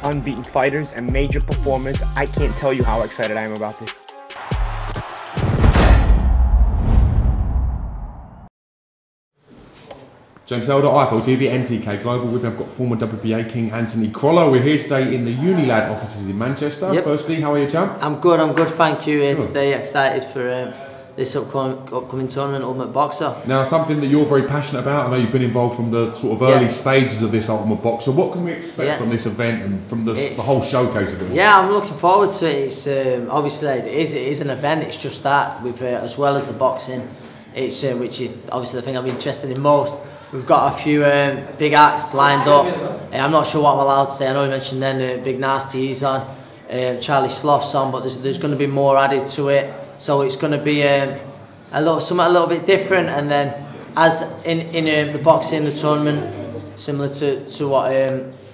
unbeaten fighters and major performers. I can't tell you how excited I am about this. James Elder, IFL-TV, NTK Global. With me, I've got former WBA King Anthony CROLLA. We're here today in the Unilad offices in Manchester. Yep. Firstly, how are you, champ? I'm good, thank you. Here today, excited for this upcoming tournament, Ultimate Boxer. Now, something that you're very passionate about. I know you've been involved from the sort of early stages of this Ultimate Boxer. What can we expect from this event and from the whole showcase of it? Yeah, I'm looking forward to it. It's obviously it is an event. It's just that with as well as the boxing, it's which is obviously the thing I'm interested in most. We've got a few big acts lined up. I'm not sure what I'm allowed to say. I know you mentioned then Big Nasty, he's on, Charlie Sloth's on, but there's going to be more added to it. So it's going to be something a little bit different. And then, as in the boxing, the tournament, similar to what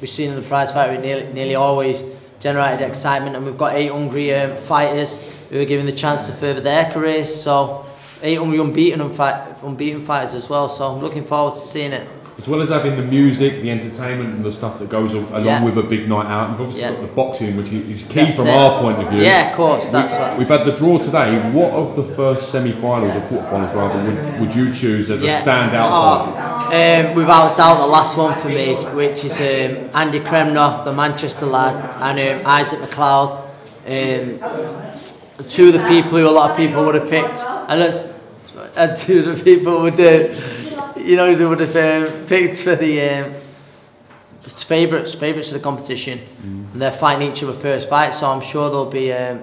we've seen in the prize fight, it nearly always generated excitement. And we've got 8 hungry fighters who are given the chance to further their careers. So 8 hungry unbeaten fighters as well, so I'm looking forward to seeing it. As well as having the music, the entertainment and the stuff that goes along with a big night out, you've obviously got the boxing, which is key from our point of view. Yeah, of course, that's right. We've had the draw today. What of the first semi-finals or quarter-finals rather would you choose as a standout fight? Without doubt the last one for me, which is Andy Kremner, the Manchester lad, and Isaac McLeod. Two of the people who a lot of people would have picked, and two of the people would, they would have picked for the favourites of the competition, and they're fighting each other first fight. So I'm sure there'll be a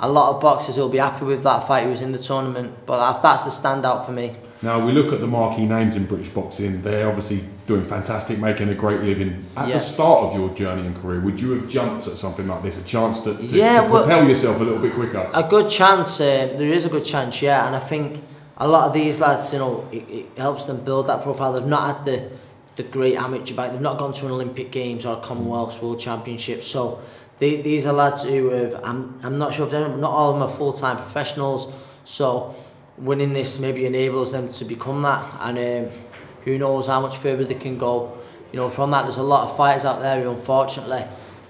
lot of boxers who'll be happy with that fight who was in the tournament. But that's the standout for me. Now we look at the marquee names in British boxing. They're obviously doing fantastic, making a great living. At the start of your journey and career, would you have jumped at something like this? A chance to propel yourself a little bit quicker? A good chance. There is a good chance, yeah. And I think a lot of these lads, it helps them build that profile. They've not had the great amateur back. They've not gone to an Olympic Games or a Commonwealth World Championship. So these are lads who have, I'm not sure if not all of them are full-time professionals. So winning this maybe enables them to become that, and who knows how much further they can go. From that, there's a lot of fighters out there who unfortunately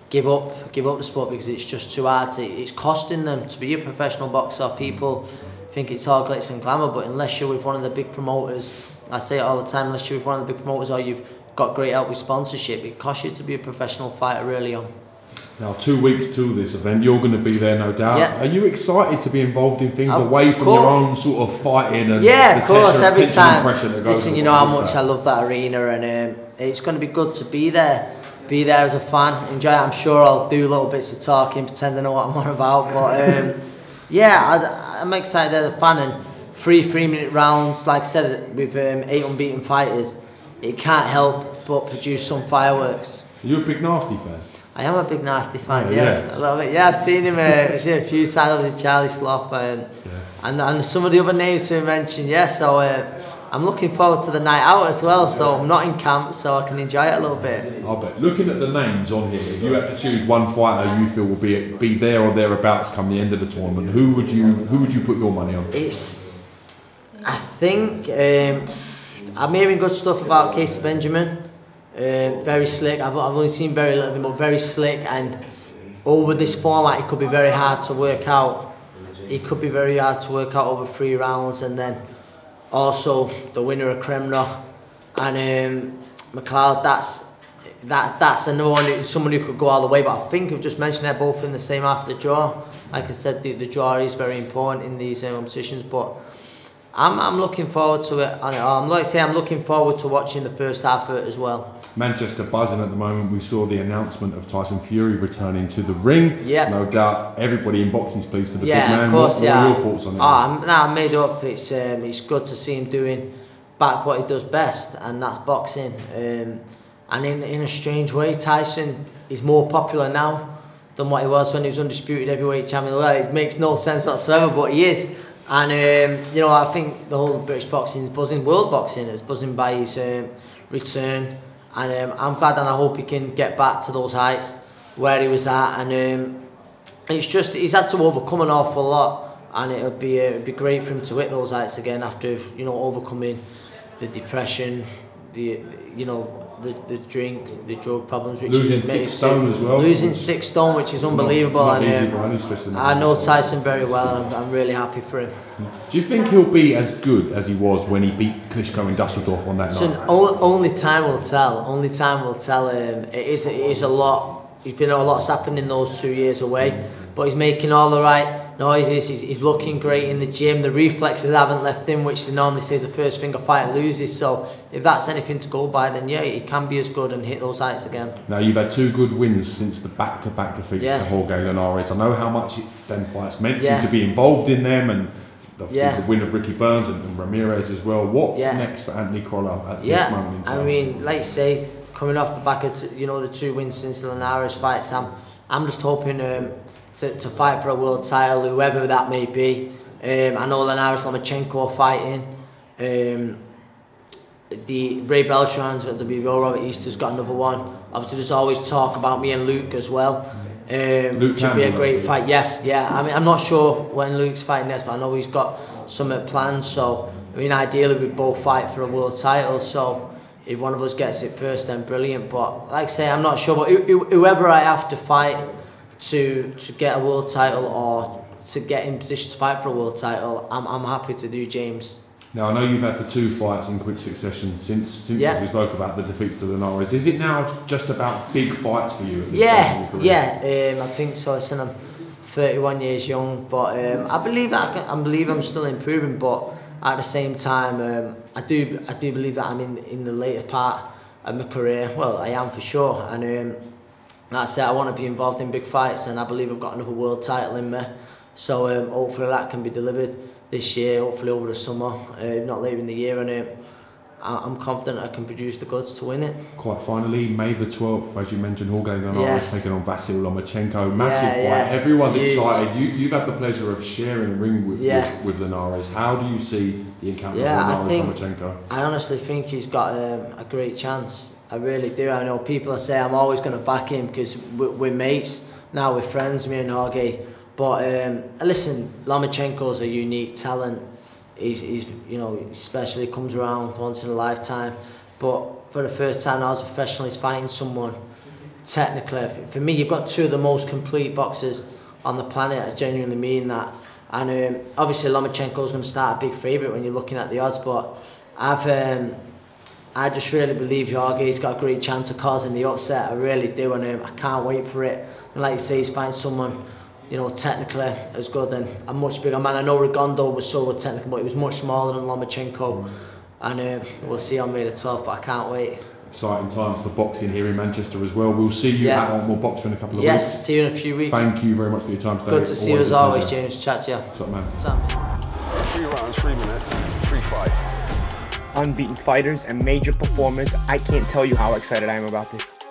give up the sport because it's just too hard. It's costing them to be a professional boxer. People think it's all glitz and glamour, but unless you're with one of the big promoters, I say it all the time, unless you're with one of the big promoters or you've got great help with sponsorship, it costs you to be a professional fighter early on. Now, 2 weeks to this event, you're going to be there, no doubt. Yeah. Are you excited to be involved in things away from your own sort of fighting and of course, every time. Listen, you know how much I love that arena, and it's going to be good to be there. Be there as a fan, enjoy it. I'm sure I'll do little bits of talking, pretend I know what I'm on about. But I'm excited as a fan, and 3-minute rounds, like I said, with 8 unbeaten fighters, it can't help but produce some fireworks. Are you a Big Nasty fan? I am a Big Nasty fan, a little bit. Yeah, I've seen him a few times with Charlie Sloth and some of the other names we mentioned. Yeah, so I'm looking forward to the night out as well. So I'm not in camp, so I can enjoy it a little bit. I bet. Looking at the names on here, if you had to choose one fighter you feel will be there or thereabouts come the end of the tournament, who would you put your money on? I think I'm hearing good stuff about Casey Benjamin. Very slick. I've only seen very little of him, but very slick, and over this format it could be very hard to work out. It could be very hard to work out over 3 rounds, and then also the winner of Kremner and McLeod. That's another one, someone who could go all the way. But I think we've just mentioned they're both in the same half of the draw. Like I said, the draw is very important in these competitions, but I'm looking forward to it. I'm looking forward to watching the first half of it as well. Manchester buzzing at the moment. We saw the announcement of Tyson Fury returning to the ring. Yeah. No doubt everybody in boxing's pleased for the big man. Of course, what are your thoughts on that? I'm made up. It's good to see him doing back what he does best, and that's boxing. And in a strange way, Tyson is more popular now than what he was when he was undisputed heavyweight champion. Well, it makes no sense whatsoever, but he is. And I think the whole British boxing is buzzing. World boxing is buzzing by his return. And I'm glad, and I hope he can get back to those heights where he was at. And it's just, he's had to overcome an awful lot, and it'd be great for him to hit those heights again after overcoming the depression, the the drinks, the drug problems, which losing 6 stone as well. Losing 6 stone, which is unbelievable. Not easy by any stretch of the I know Tyson very well, and I'm really happy for him. Do you think he'll be as good as he was when he beat Klitschko in Dusseldorf on that night? Only time will tell. Only time will tell. It is a lot. He's been a lot's happened in those 2 years away, but he's making all the right noises. He's looking great in the gym. The reflexes haven't left him, which they normally say is the first thing a fighter loses. So if that's anything to go by, then yeah, he can be as good and hit those heights again. Now you've had 2 good wins since the back-to-back defeats to Jorge Linares. I know how much them fights meant to you to be involved in them, and obviously the win of Ricky Burns and Ramirez as well. What's next for Anthony CROLLA at this moment in time? I mean, like you say, coming off the back of the 2 wins since the Linares fights, I'm just hoping to fight for a world title, whoever that may be. I know Lomachenko fighting. The Ray Beltran's at the WBO, Robert Easter's got another one. Obviously, there's always talk about me and Luke as well. Luke should be a great fight. Yes, yeah. I mean, I'm not sure when Luke's fighting next, but I know he's got something planned. So, I mean, ideally, we both fight for a world title. So, if one of us gets it first, then brilliant. But like I say, I'm not sure. But whoever I have to fight to get a world title or to get in position to fight for a world title, I'm happy to do, James. Now, I know you've had the 2 fights in quick succession since we spoke about the defeats to Linares. Is it now just about big fights for you? At this I think so. Listen, I'm 31 years young, but I believe I'm still improving. But at the same time, I do believe that I'm in the later part of my career. Well, I am for sure, and that's it. I want to be involved in big fights, and I believe I've got another world title in me. So hopefully that can be delivered this year, hopefully over the summer, not later in the year, and I'm confident I can produce the goods to win it. Quite finally, May the 12th, as you mentioned, Jorge Linares taking on VASYL Lomachenko. Massive fight, everyone's excited. You've had the pleasure of sharing a ring with Linares. How do you see the encounter with Lomachenko? I honestly think he's got a great chance. I really do. I know people say I'm always going to back him because we're mates, now we're friends, me and Jorge. But listen, Lomachenko's a unique talent. He's special. He comes around once in a lifetime. But for the first time now as a professional, he's fighting someone technically. For me, you've got 2 of the most complete boxers on the planet. I genuinely mean that. And obviously, Lomachenko's going to start a big favourite when you're looking at the odds. But I just really believe Jorge's got a great chance of causing the upset. I really do, and I can't wait for it. And like you say, he's fighting someone, technically as good and a much bigger man. I know Rigondeaux was so good technically, but he was much smaller than Lomachenko. And we'll see on May the 12th, but I can't wait. Exciting times for boxing here in Manchester as well. We'll see you at More Boxer in a couple of weeks. Yes, see you in a few weeks. Thank you very much for your time today. Good to see you as always, James. Chat to you. What's up, man? What's up? 3 rounds, 3 minutes, 3 fights. Unbeaten fighters and major performers. I can't tell you how excited I am about this.